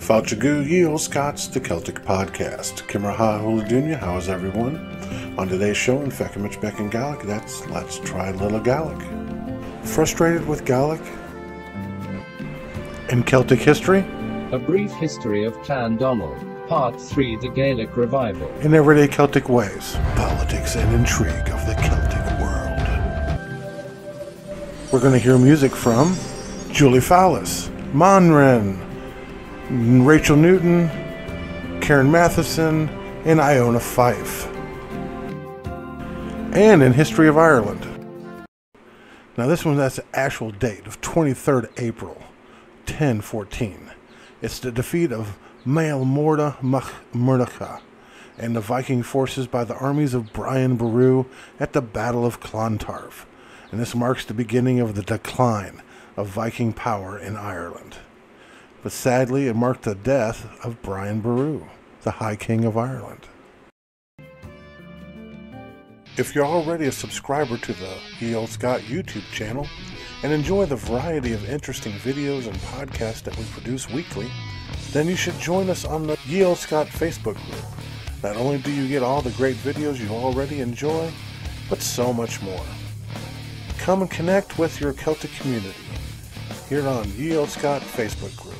Feuchamaich Beagan Scots the Celtic podcast. Kimraha Huladunya, how is everyone? On today's show in Feuchamaich Beagan Gaidhlig, that's Let's Try Little Gaelic. Frustrated with Gaelic? In Celtic history? A brief history of Clan Donald, Part 3, the Gaelic revival. In everyday Celtic ways, politics and intrigue of the Celtic world. We're going to hear music from Julie Fallis, Monren, Rachel Newton, Karen Matheson, and Iona Fife. And in History of Ireland. Now this one has the actual date of 23rd April, 1014. It's the defeat of Mael Morda Mach Murnacha and the Viking forces by the armies of Brian Boru at the Battle of Clontarf. And this marks the beginning of the decline of Viking power in Ireland. But sadly, it marked the death of Brian Boru, the High King of Ireland. If you're already a subscriber to the Olde Scot YouTube channel and enjoy the variety of interesting videos and podcasts that we produce weekly, then you should join us on the Olde Scot Facebook group. Not only do you get all the great videos you already enjoy, but so much more. Come and connect with your Celtic community here on Olde Scot Facebook group.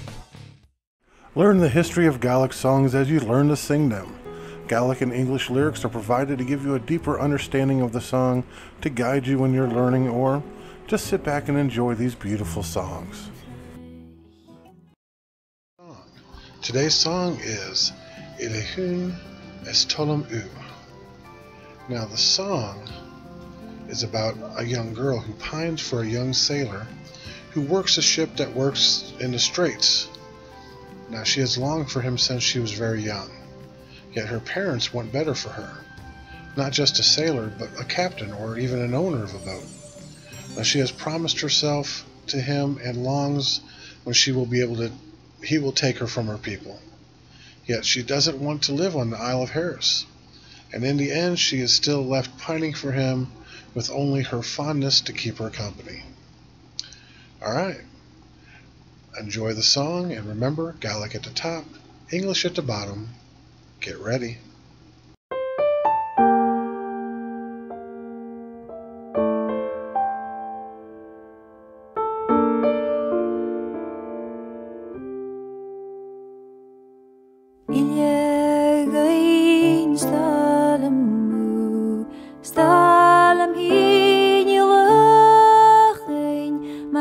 Learn the history of Gaelic songs as you learn to sing them. Gaelic and English lyrics are provided to give you a deeper understanding of the song, to guide you when you're learning, or just sit back and enjoy these beautiful songs. Today's song is Ilihun Estolam U. Now the song is about a young girl who pines for a young sailor who works a ship that works in the straits. Now she has longed for him since she was very young, yet her parents want better for her. Not just a sailor, but a captain or even an owner of a boat. Now she has promised herself to him and longs when he will take her from her people. Yet she doesn't want to live on the Isle of Harris. And in the end she is still left pining for him with only her fondness to keep her company. Alright. Enjoy the song, and remember, Gaelic at the top, English at the bottom. Get ready.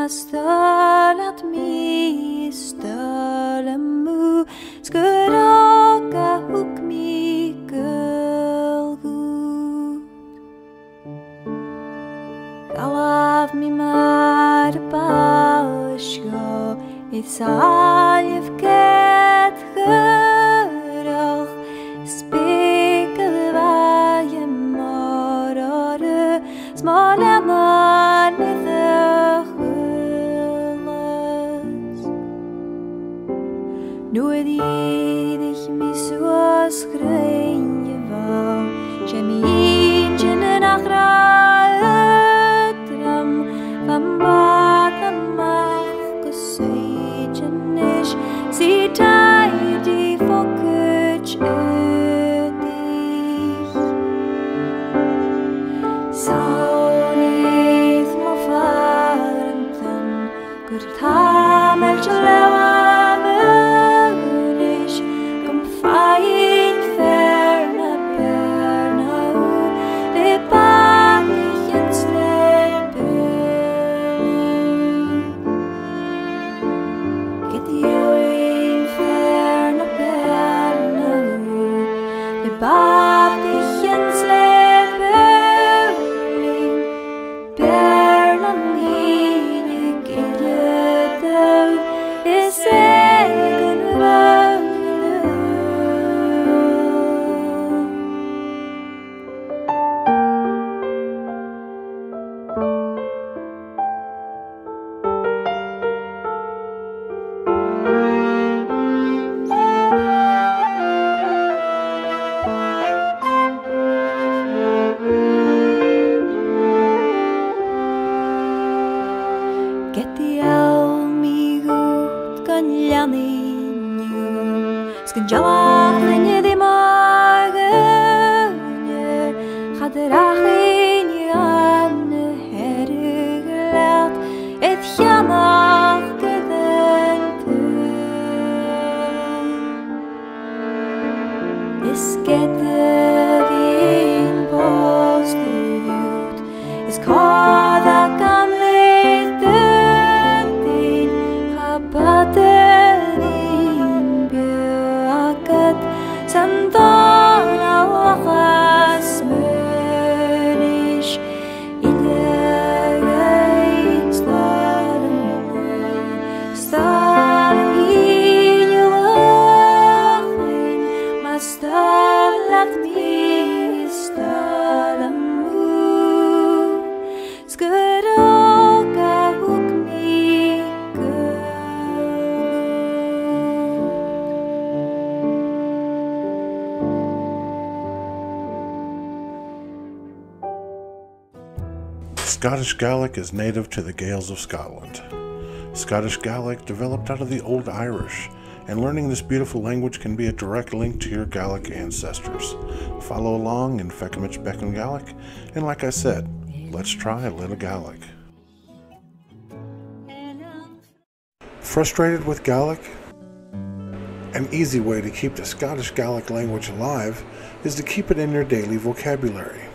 Stalat mi stalamu skuraka hook me girl good Galav mi mar bashgo it's all you've got gerach speak of I am more small amon with Nu ich mich so schreien war, Chemin jene nach Ratram, vom Bad mach gesejenisch, sie teilt die Fokutsch dich. Saunith mo farentan, gut hamel chlewa. Fine fair na perna, le pa. Skinjalach vinje di magen Chaderach in janne hergelet Et jamach gedenken Is gette vin postut Is kada gamle din Chabaterin bjöket Sandana wachas mönish Idegein Staren in juachin Ma stalat mi stalamu Skoroga huk mi Scottish Gaelic is native to the Gaels of Scotland. Scottish Gaelic developed out of the Old Irish, and learning this beautiful language can be a direct link to your Gaelic ancestors. Follow along in Feuchamaich Beagan Gaidhlig, and like I said, let's try a little Gaelic. Frustrated with Gaelic? An easy way to keep the Scottish Gaelic language alive is to keep it in your daily vocabulary.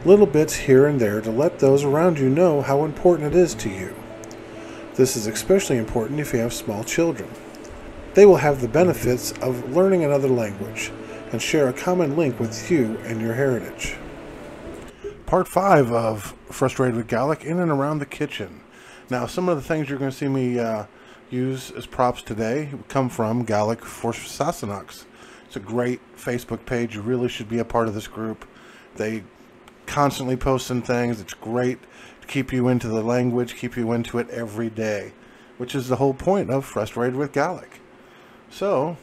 Little bits here and there to let those around you know how important it is to you. This is especially important if you have small children. They will have the benefits of learning another language and share a common link with you and your heritage. Part 5 of Frustrated with Gaelic, in and around the kitchen. Now, some of the things you're going to see me use as props today come from Gaelic for Sassenachs. It's a great Facebook page. You really should be a part of this group. They constantly posting things. It's great to keep you into the language, keep you into it every day, which is the whole point of Frustrated with Gaelic. So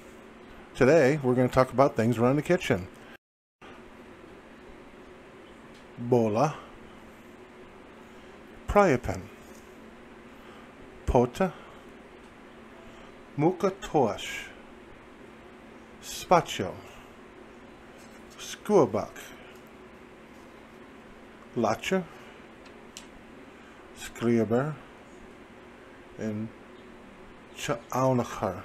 today we're going to talk about things around the kitchen. Bola, Priepen, Pota, Muka Tosh, Spatio, Skuabak, Lacha, Skriaber, and Cha'aunachar.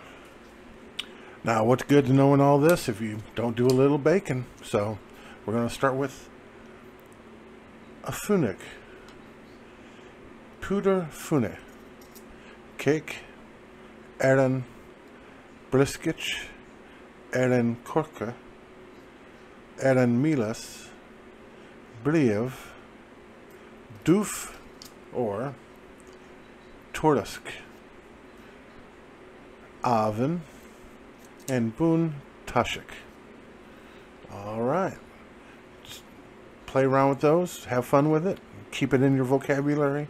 Now, what's good to know in all this if you don't do a little bacon? So, we're going to start with a funik, puder fune, cake, eran briskich, eran korka, eran milas, briev, doof, or tortusk, oven, and boon tashik. All right. Just play around with those, have fun with it, keep it in your vocabulary,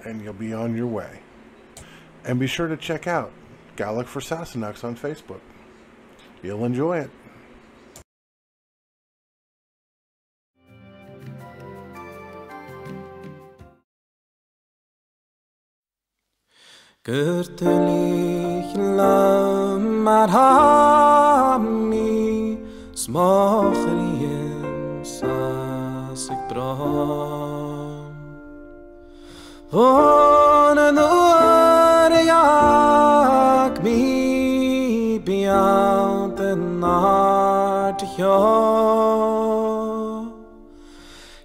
and you'll be on your way. And be sure to check out Gaelic for Sassenachs on Facebook. You'll enjoy it. Gürtelig lam arhami smocherien sasik bram Vonen jak mi beyond the night yo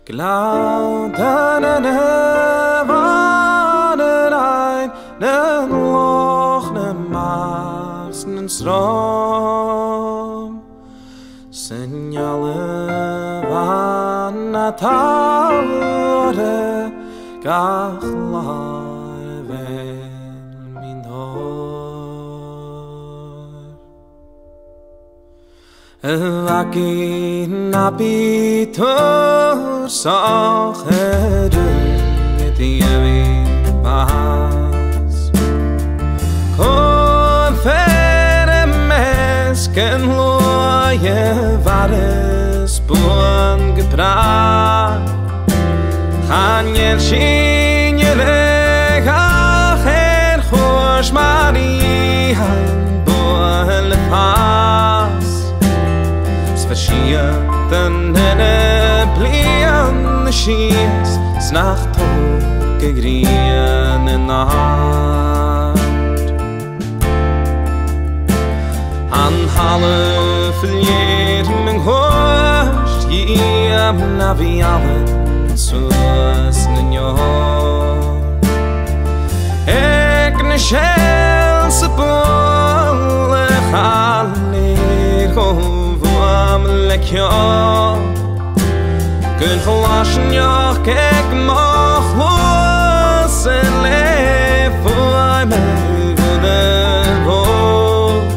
Glauben an Nen loch ne mars nen strom Signale van atare gachlar vel min hor Laki nabitor sacheru mit yevi Confere mesken loje vares buon gepraat Hanjel shinjele gacher chosh mari han buon lefa snacht gegrien in nacht an halle verlier mijn hoort je na wie allen zoals een jaar ik ne chance bolle halle gewoon lekker kun gelassen ja kijk mag los en leef voor mij de woord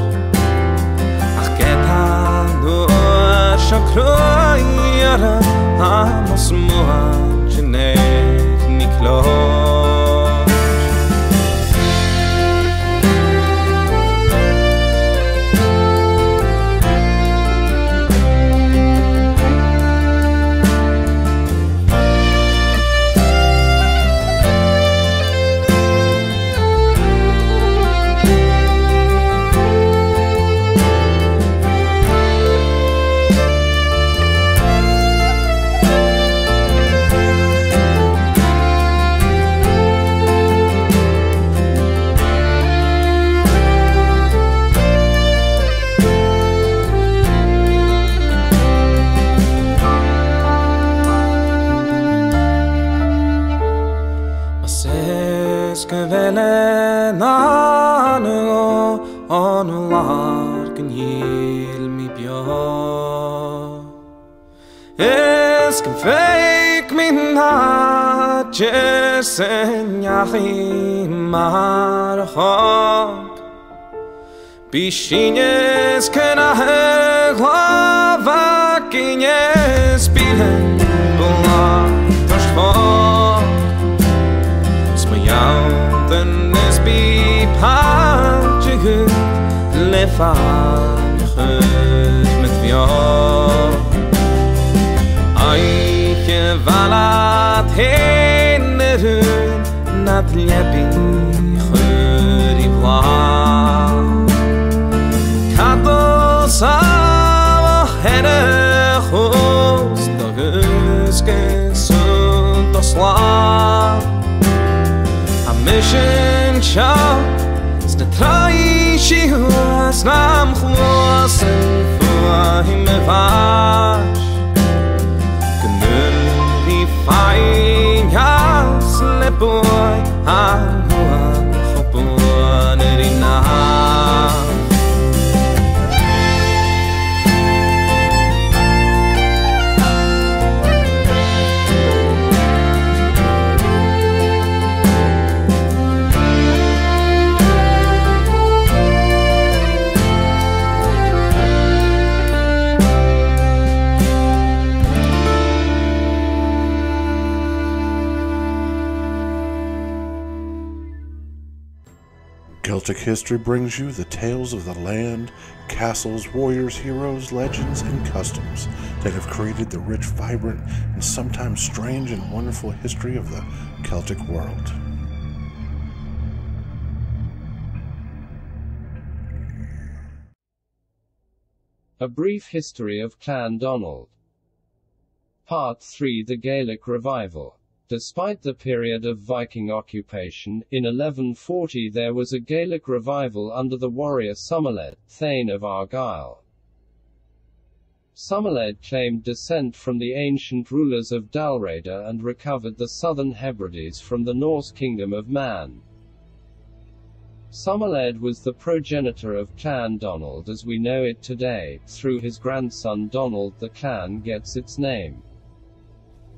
ach get aan door chakroyara amos moach nee niet kloot Fake me not just in Yachim Marachok Bishines can I have lava Kines Bilen Bula Tashfok Smayout and Nesby Pajigu Lefan Met Vjok Valat hennerun nat lepi khuri vla kato sa hene khos dageske sunt osla a mission chau sta trai shi was nam khwasen for him vash Fine house, le boy, I'm one enough. Celtic history brings you the tales of the land, castles, warriors, heroes, legends, and customs that have created the rich, vibrant, and sometimes strange and wonderful history of the Celtic world. A Brief History of Clan Donald. Part 3: The Gaelic Revival. Despite the period of Viking occupation, in 1140 there was a Gaelic revival under the warrior Somerled, Thane of Argyll. Somerled claimed descent from the ancient rulers of Dalriada and recovered the southern Hebrides from the Norse kingdom of Man. Somerled was the progenitor of Clan Donald as we know it today. Through his grandson Donald the clan gets its name.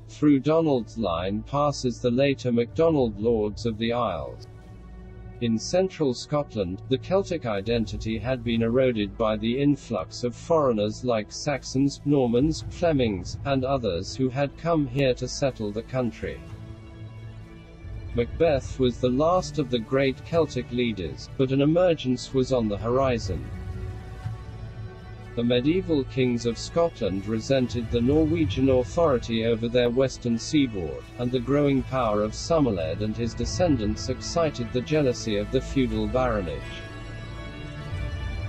Through Donald's line passes the later MacDonald Lords of the Isles. In central Scotland, the Celtic identity had been eroded by the influx of foreigners like Saxons, Normans, Flemings, and others who had come here to settle the country. Macbeth was the last of the great Celtic leaders, but an emergence was on the horizon. The medieval kings of Scotland resented the Norwegian authority over their western seaboard, and the growing power of Somerled and his descendants excited the jealousy of the feudal baronage.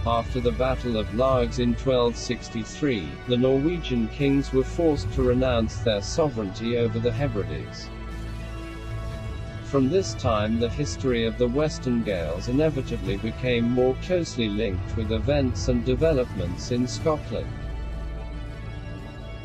After the Battle of Largs in 1263, the Norwegian kings were forced to renounce their sovereignty over the Hebrides. From this time the history of the Western Gaels inevitably became more closely linked with events and developments in Scotland.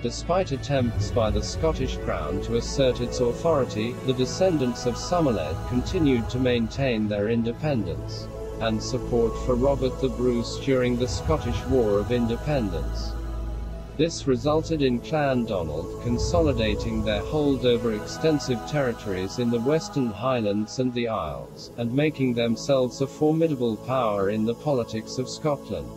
Despite attempts by the Scottish Crown to assert its authority, the descendants of Somerled continued to maintain their independence and support for Robert the Bruce during the Scottish War of Independence. This resulted in Clan Donald consolidating their hold over extensive territories in the Western Highlands and the Isles, and making themselves a formidable power in the politics of Scotland.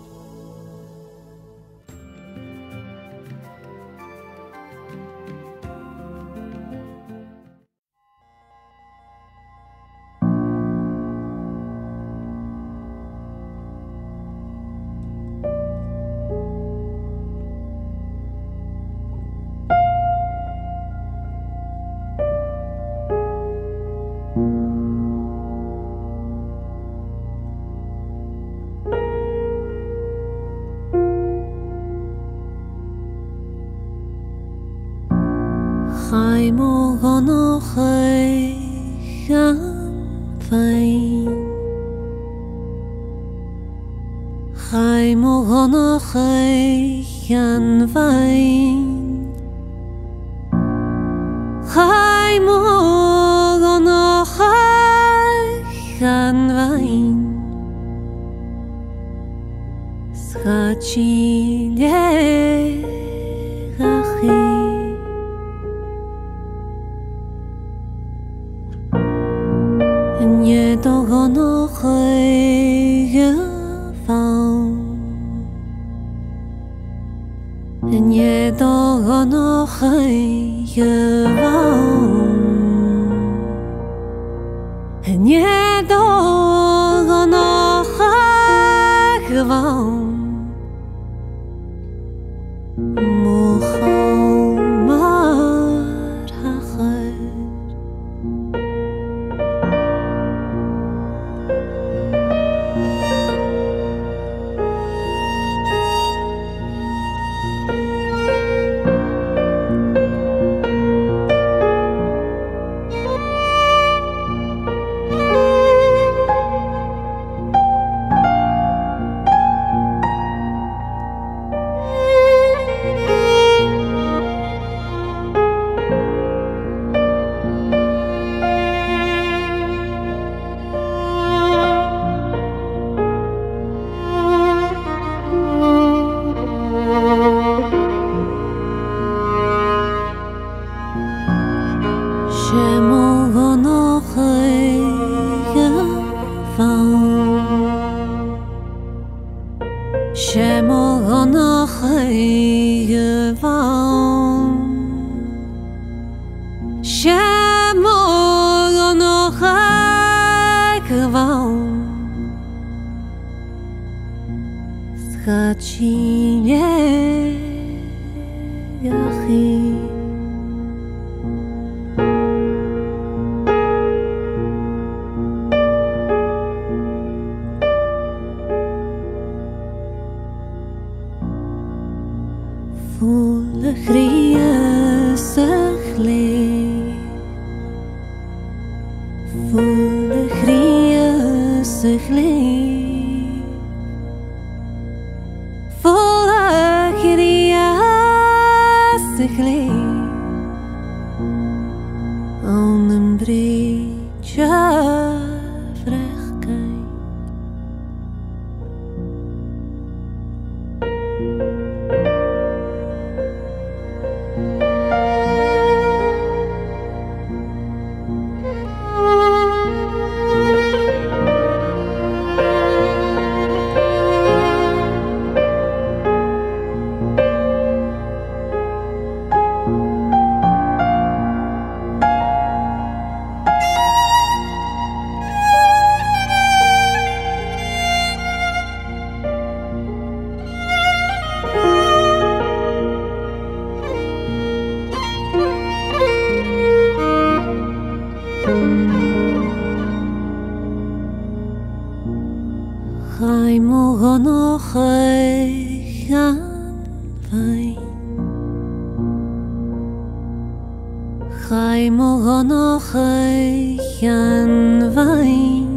Chai mo no chai chan vain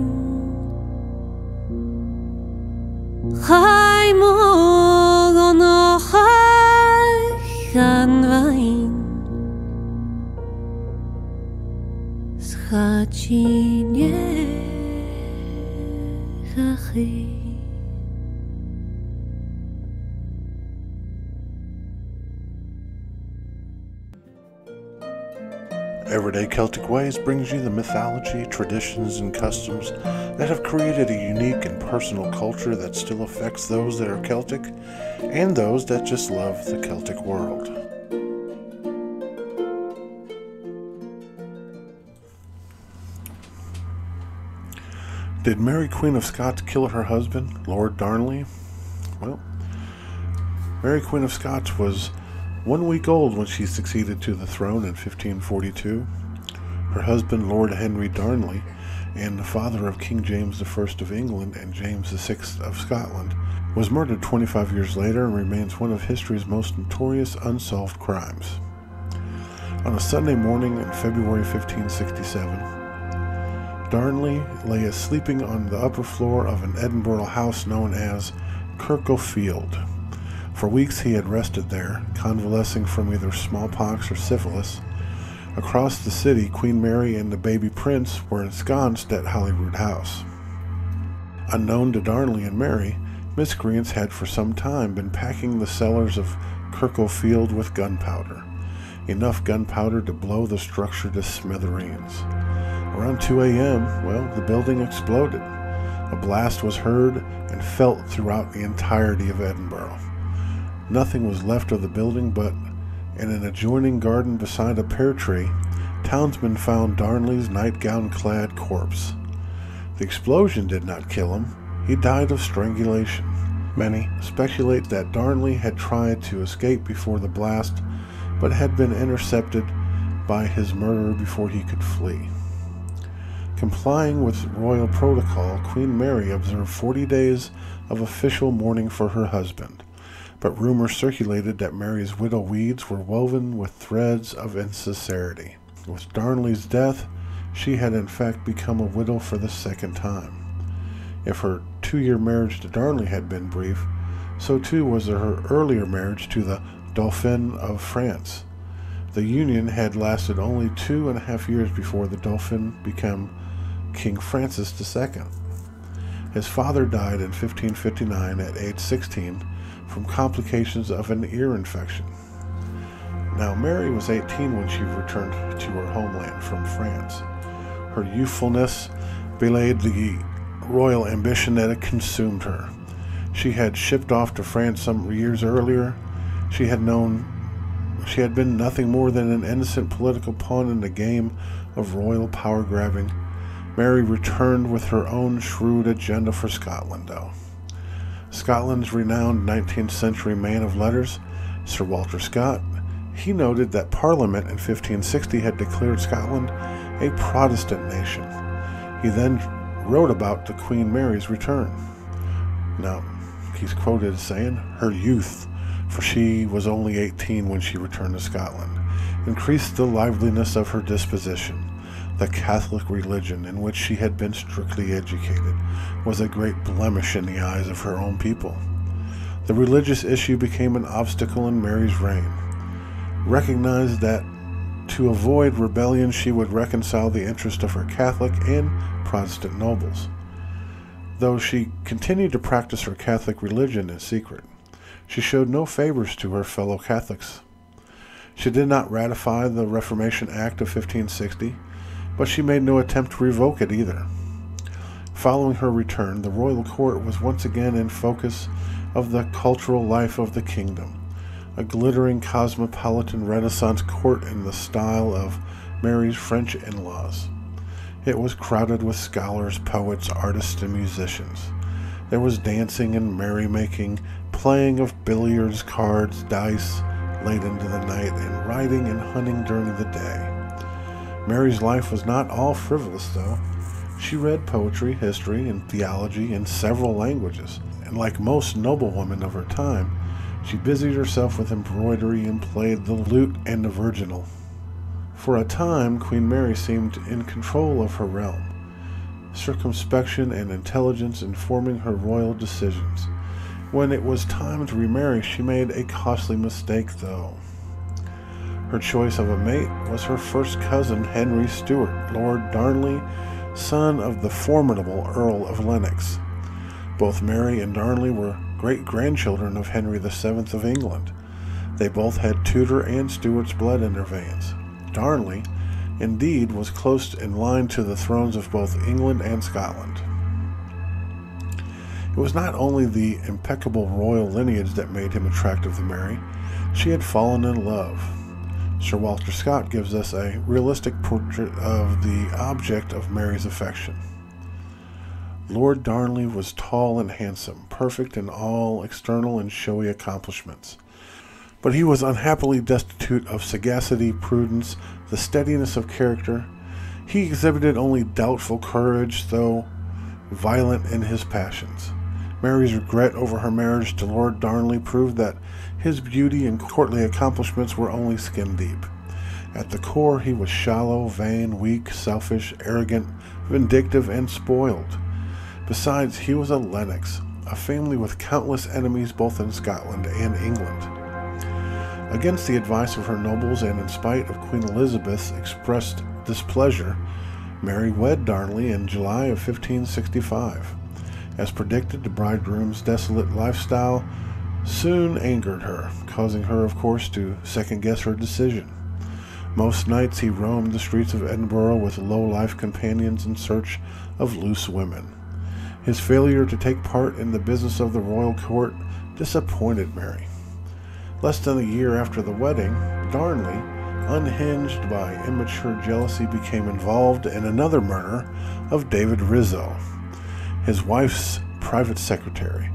Chai mo no chai chan vain Schaci nie chachai Everyday Celtic Ways brings you the mythology, traditions, and customs that have created a unique and personal culture that still affects those that are Celtic and those that just love the Celtic world. Did Mary Queen of Scots kill her husband, Lord Darnley? Well, Mary Queen of Scots was 1 week old when she succeeded to the throne in 1542. Her husband, Lord Henry Darnley, and the father of King James I of England and James VI of Scotland, was murdered 25 years later and remains one of history's most notorious unsolved crimes. On a Sunday morning in February 1567, Darnley lay sleeping on the upper floor of an Edinburgh house known as Kirkle Field. For weeks he had rested there, convalescing from either smallpox or syphilis. Across the city, Queen Mary and the baby prince were ensconced at Holyrood House. Unknown to Darnley and Mary, miscreants had for some time been packing the cellars of Kirkle Field with gunpowder, enough gunpowder to blow the structure to smithereens. Around 2 a.m., the building exploded. A blast was heard and felt throughout the entirety of Edinburgh. Nothing was left of the building, but in an adjoining garden beside a pear tree, townsmen found Darnley's nightgown-clad corpse. The explosion did not kill him. He died of strangulation. Many speculate that Darnley had tried to escape before the blast, but had been intercepted by his murderer before he could flee. Complying with royal protocol, Queen Mary observed 40 days of official mourning for her husband. But rumors circulated that Mary's widow weeds were woven with threads of insincerity. With Darnley's death, she had in fact become a widow for the second time. If her 2-year marriage to Darnley had been brief, so too was her earlier marriage to the Dauphin of France. The union had lasted only 2.5 years before the Dauphin became King Francis II. His father died in 1559 at age 16 from complications of an ear infection. Now, Mary was 18 when she returned to her homeland from France. Her youthfulness belied the royal ambition that had consumed her. She had shipped off to France some years earlier. She had been nothing more than an innocent political pawn in the game of royal power-grabbing. Mary returned with her own shrewd agenda for Scotland, though. Scotland's renowned 19th century man of letters, Sir Walter Scott, he noted that Parliament in 1560 had declared Scotland a Protestant nation. He then wrote about the Queen Mary's return. Now, he's quoted as saying, "Her youth, for she was only 18 when she returned to Scotland, increased the liveliness of her disposition. The Catholic religion, in which she had been strictly educated, was a great blemish in the eyes of her own people. The religious issue became an obstacle in Mary's reign. Recognized that to avoid rebellion she would reconcile the interest of her Catholic and Protestant nobles. Though she continued to practice her Catholic religion in secret, she showed no favors to her fellow Catholics. She did not ratify the Reformation Act of 1560, but she made no attempt to revoke it either. Following her return, the royal court was once again in focus of the cultural life of the kingdom, a glittering cosmopolitan Renaissance court in the style of Mary's French in-laws. It was crowded with scholars, poets, artists, and musicians. There was dancing and merrymaking, playing of billiards, cards, dice late into the night, and riding and hunting during the day. Mary's life was not all frivolous, though. She read poetry, history, and theology in several languages, and like most noblewomen of her time, she busied herself with embroidery and played the lute and the virginal. For a time, Queen Mary seemed in control of her realm, circumspection and intelligence informing her royal decisions. When it was time to remarry, she made a costly mistake, though. Her choice of a mate was her first cousin, Henry Stuart, Lord Darnley, son of the formidable Earl of Lennox. Both Mary and Darnley were great-grandchildren of Henry VII of England. They both had Tudor and Stuart's blood in their veins. Darnley, indeed, was close in line to the thrones of both England and Scotland. It was not only the impeccable royal lineage that made him attractive to Mary. She had fallen in love. Sir Walter Scott gives us a realistic portrait of the object of Mary's affection. Lord Darnley was tall and handsome, perfect in all external and showy accomplishments. But he was unhappily destitute of sagacity, prudence, the steadiness of character. He exhibited only doubtful courage, though violent in his passions. Mary's regret over her marriage to Lord Darnley proved that his beauty and courtly accomplishments were only skin deep. At the core, he was shallow, vain, weak, selfish, arrogant, vindictive, and spoiled. Besides, he was a Lennox, a family with countless enemies both in Scotland and England. Against the advice of her nobles and in spite of Queen Elizabeth's expressed displeasure, Mary wed Darnley in July of 1565. As predicted, the bridegroom's desolate lifestyle soon angered her, causing her, of course, to second-guess her decision. Most nights he roamed the streets of Edinburgh with low-life companions in search of loose women. His failure to take part in the business of the royal court disappointed Mary. Less than a year after the wedding, Darnley, unhinged by immature jealousy, became involved in another murder of David Rizzo, his wife's private secretary.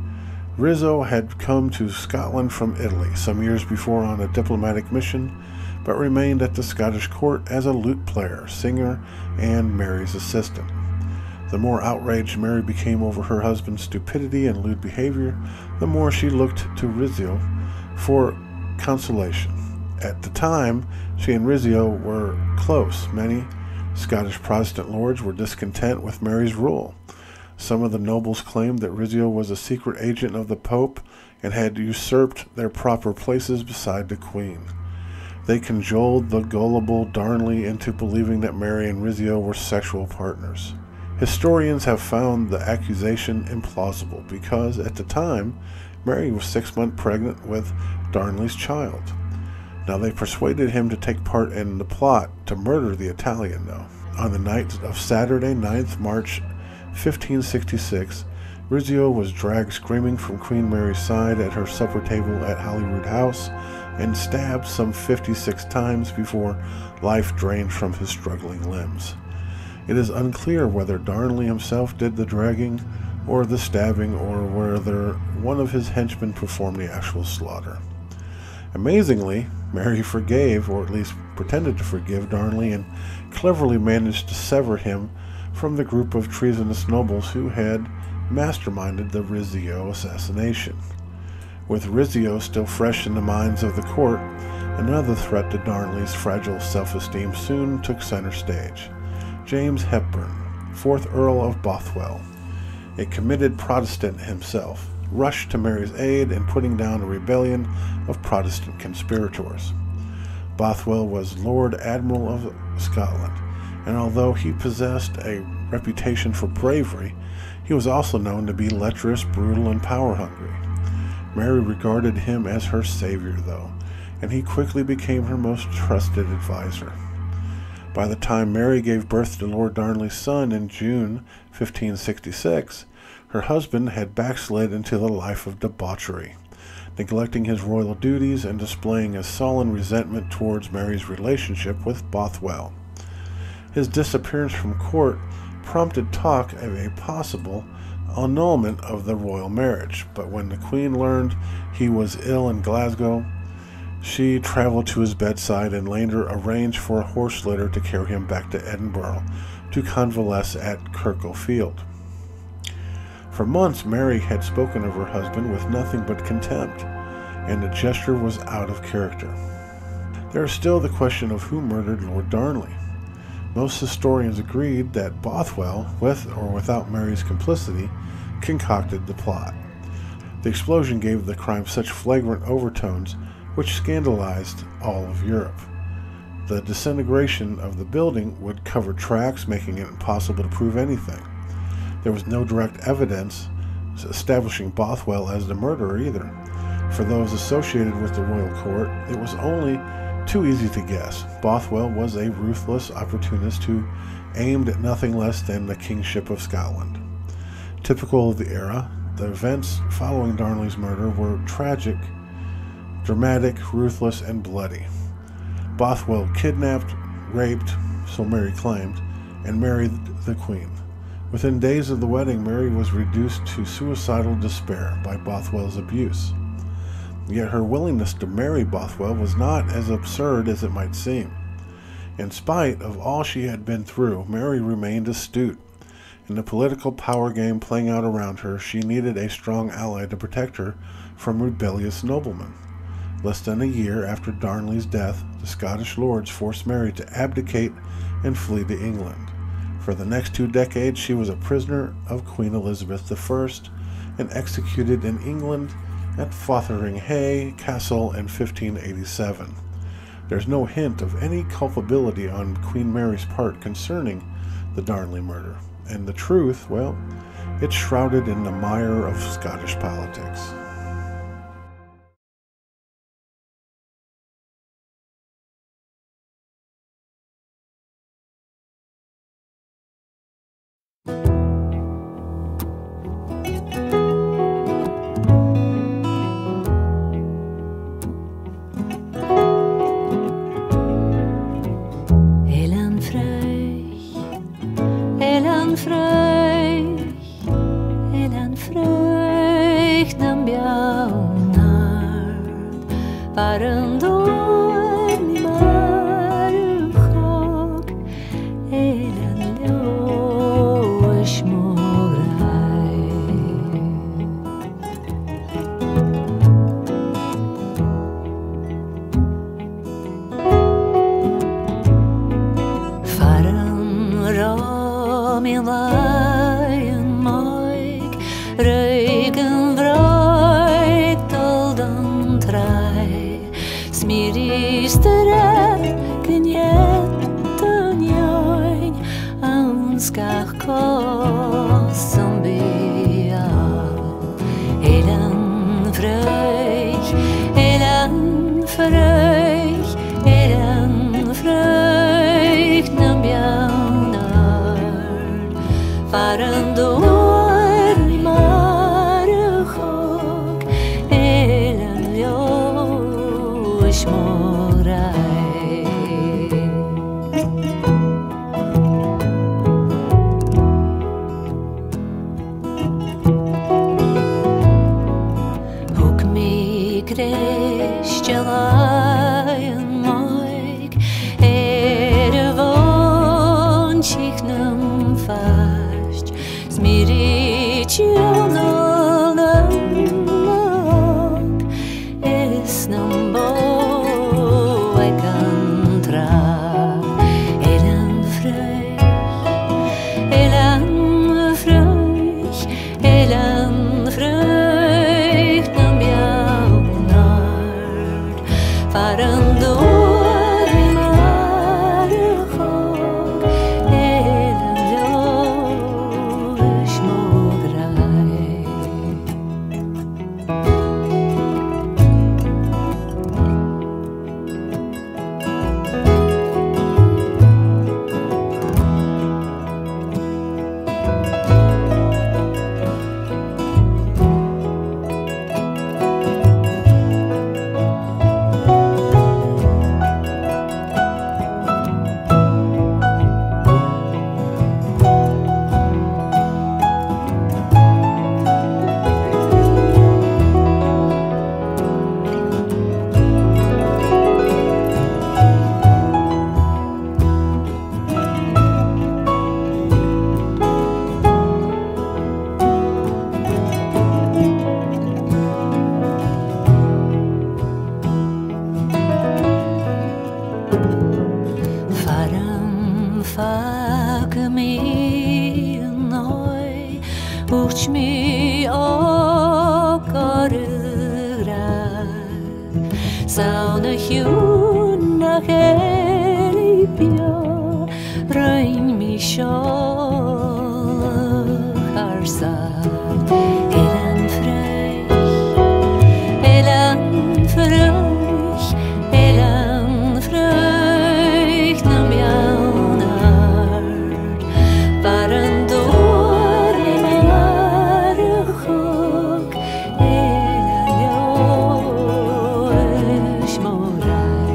Rizzo had come to Scotland from Italy some years before on a diplomatic mission, but remained at the Scottish court as a lute player, singer, and Mary's assistant. The more outraged Mary became over her husband's stupidity and lewd behavior, the more she looked to Rizzo for consolation. At the time, she and Rizzo were close. Many Scottish Protestant lords were discontent with Mary's rule. Some of the nobles claimed that Rizzo was a secret agent of the Pope and had usurped their proper places beside the Queen. They cajoled the gullible Darnley into believing that Mary and Rizzo were sexual partners. Historians have found the accusation implausible because, at the time, Mary was 6 months pregnant with Darnley's child. Now, they persuaded him to take part in the plot to murder the Italian, though. On the night of Saturday, 9th March 1566, Rizzo was dragged screaming from Queen Mary's side at her supper table at Holyrood House and stabbed some 56 times before life drained from his struggling limbs. It is unclear whether Darnley himself did the dragging or the stabbing, or whether one of his henchmen performed the actual slaughter. Amazingly, Mary forgave, or at least pretended to forgive, Darnley and cleverly managed to sever him from the group of treasonous nobles who had masterminded the Rizzo assassination. With Rizzo still fresh in the minds of the court, another threat to Darnley's fragile self-esteem soon took center stage. James Hepburn, 4th Earl of Bothwell, a committed Protestant himself, rushed to Mary's aid in putting down a rebellion of Protestant conspirators. Bothwell was Lord Admiral of Scotland, and although he possessed a reputation for bravery, he was also known to be lecherous, brutal, and power-hungry. Mary regarded him as her savior, though, and he quickly became her most trusted advisor. By the time Mary gave birth to Lord Darnley's son in June 1566, her husband had backslid into the life of debauchery, neglecting his royal duties and displaying a sullen resentment towards Mary's relationship with Bothwell. His disappearance from court prompted talk of a possible annulment of the royal marriage, but when the Queen learned he was ill in Glasgow, she traveled to his bedside and later arranged for a horse litter to carry him back to Edinburgh to convalesce at Kirkle Field. For months, Mary had spoken of her husband with nothing but contempt, and the gesture was out of character. There is still the question of who murdered Lord Darnley. Most historians agreed that Bothwell, with or without Mary's complicity, concocted the plot. The explosion gave the crime such flagrant overtones which scandalized all of Europe. The disintegration of the building would cover tracks, making it impossible to prove anything. There was no direct evidence establishing Bothwell as the murderer either. For those associated with the royal court, it was only too easy to guess. Bothwell was a ruthless opportunist who aimed at nothing less than the kingship of Scotland. Typical of the era, the events following Darnley's murder were tragic, dramatic, ruthless, and bloody. Bothwell kidnapped, raped, so Mary claimed, and married the Queen. Within days of the wedding, Mary was reduced to suicidal despair by Bothwell's abuse. Yet her willingness to marry Bothwell was not as absurd as it might seem. In spite of all she had been through, Mary remained astute. In the political power game playing out around her, she needed a strong ally to protect her from rebellious noblemen. Less than a year after Darnley's death, the Scottish lords forced Mary to abdicate and flee to England. For the next 2 decades, she was a prisoner of Queen Elizabeth I and executed in England at Fotheringhay Castle in 1587. There's no hint of any culpability on Queen Mary's part concerning the Darnley murder, and the truth, well, it's shrouded in the mire of Scottish politics. Sauna hiwn a geibio Rhain mi siolach ar sad Elan ffreich na miawnar Baran dor ar y chwg Elioes morau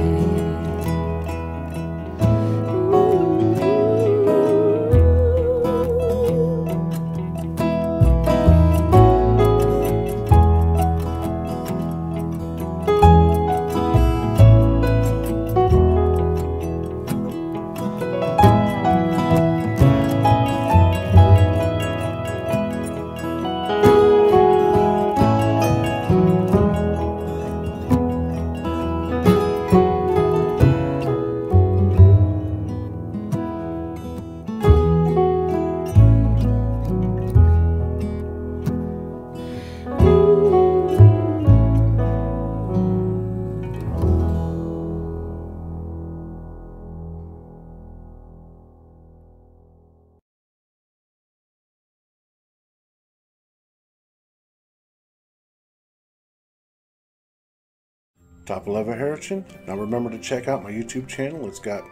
Top 11 Heritage. Now remember to check out my YouTube channel. It's got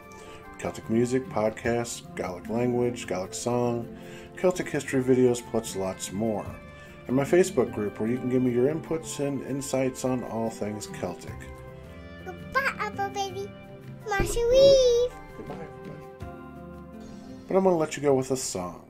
Celtic music, podcasts, Gaelic language, Gaelic song, Celtic history videos, plus lots more. And my Facebook group where you can give me your inputs and insights on all things Celtic. Goodbye, Apple Baby. Masha Weave. Goodbye, everybody. But I'm going to let you go with a song.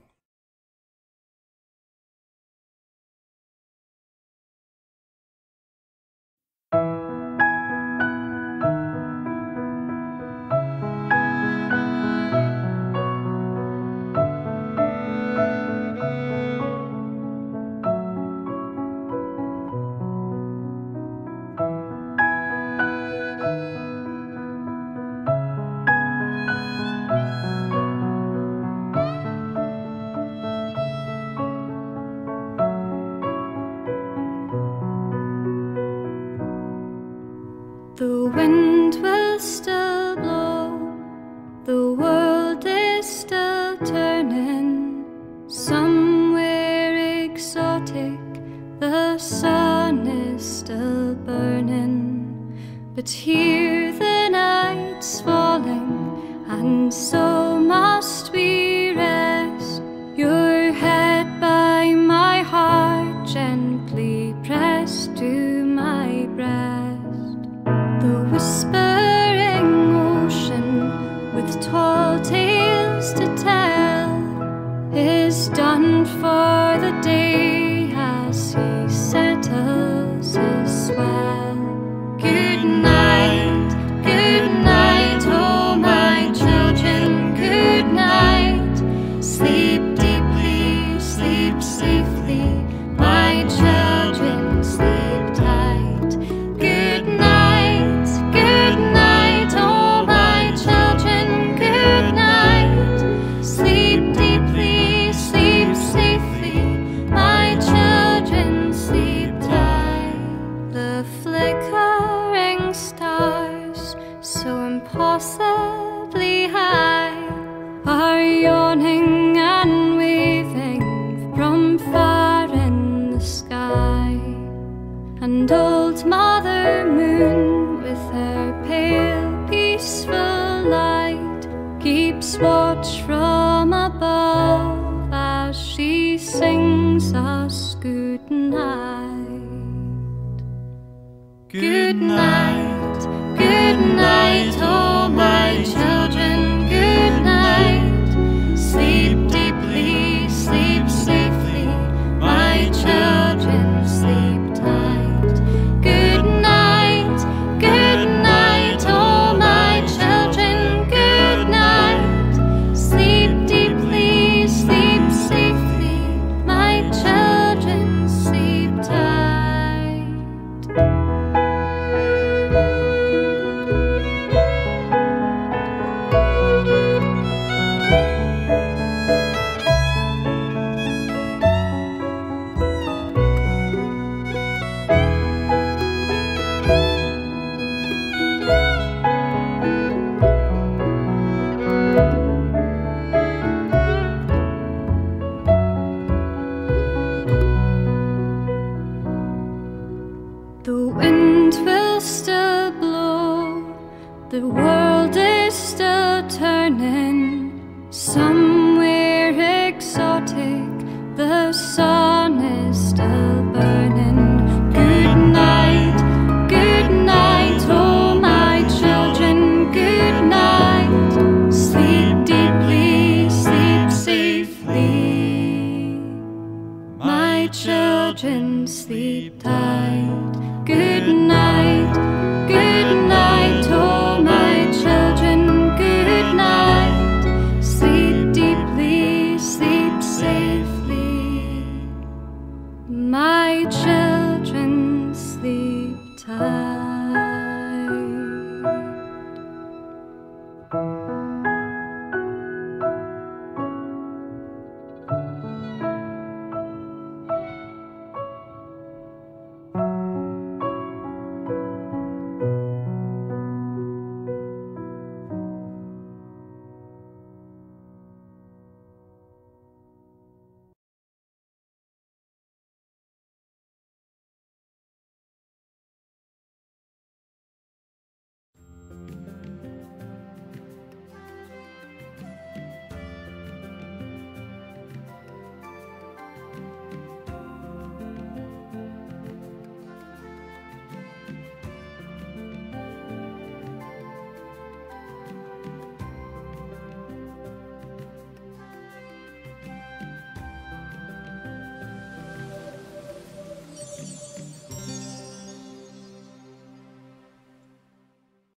The wind will still blow, the world is still turning, somewhere exotic, the sun is still burning, but here the night's falling, and so must we rest, your head by my heart gently pressed to my breast. The whispering ocean with tall tales to tell is done for the day as he settles his swell. Good night, oh my children, good night. Sleep deeply, sleep safely, my children, sleep tight. Good night. Possibly high are yawning and waving from far in the sky, and old Mother Moon with her pale peaceful light keeps watch from above as she sings us good night. Good night, oh my children, good night. Sleep deeply, sleep safely, my children, sleep tight. Good night, oh my children, good night. Sleep deeply, sleep safely, my children, sleep tight. The wind will still blow, the world is still turning. Some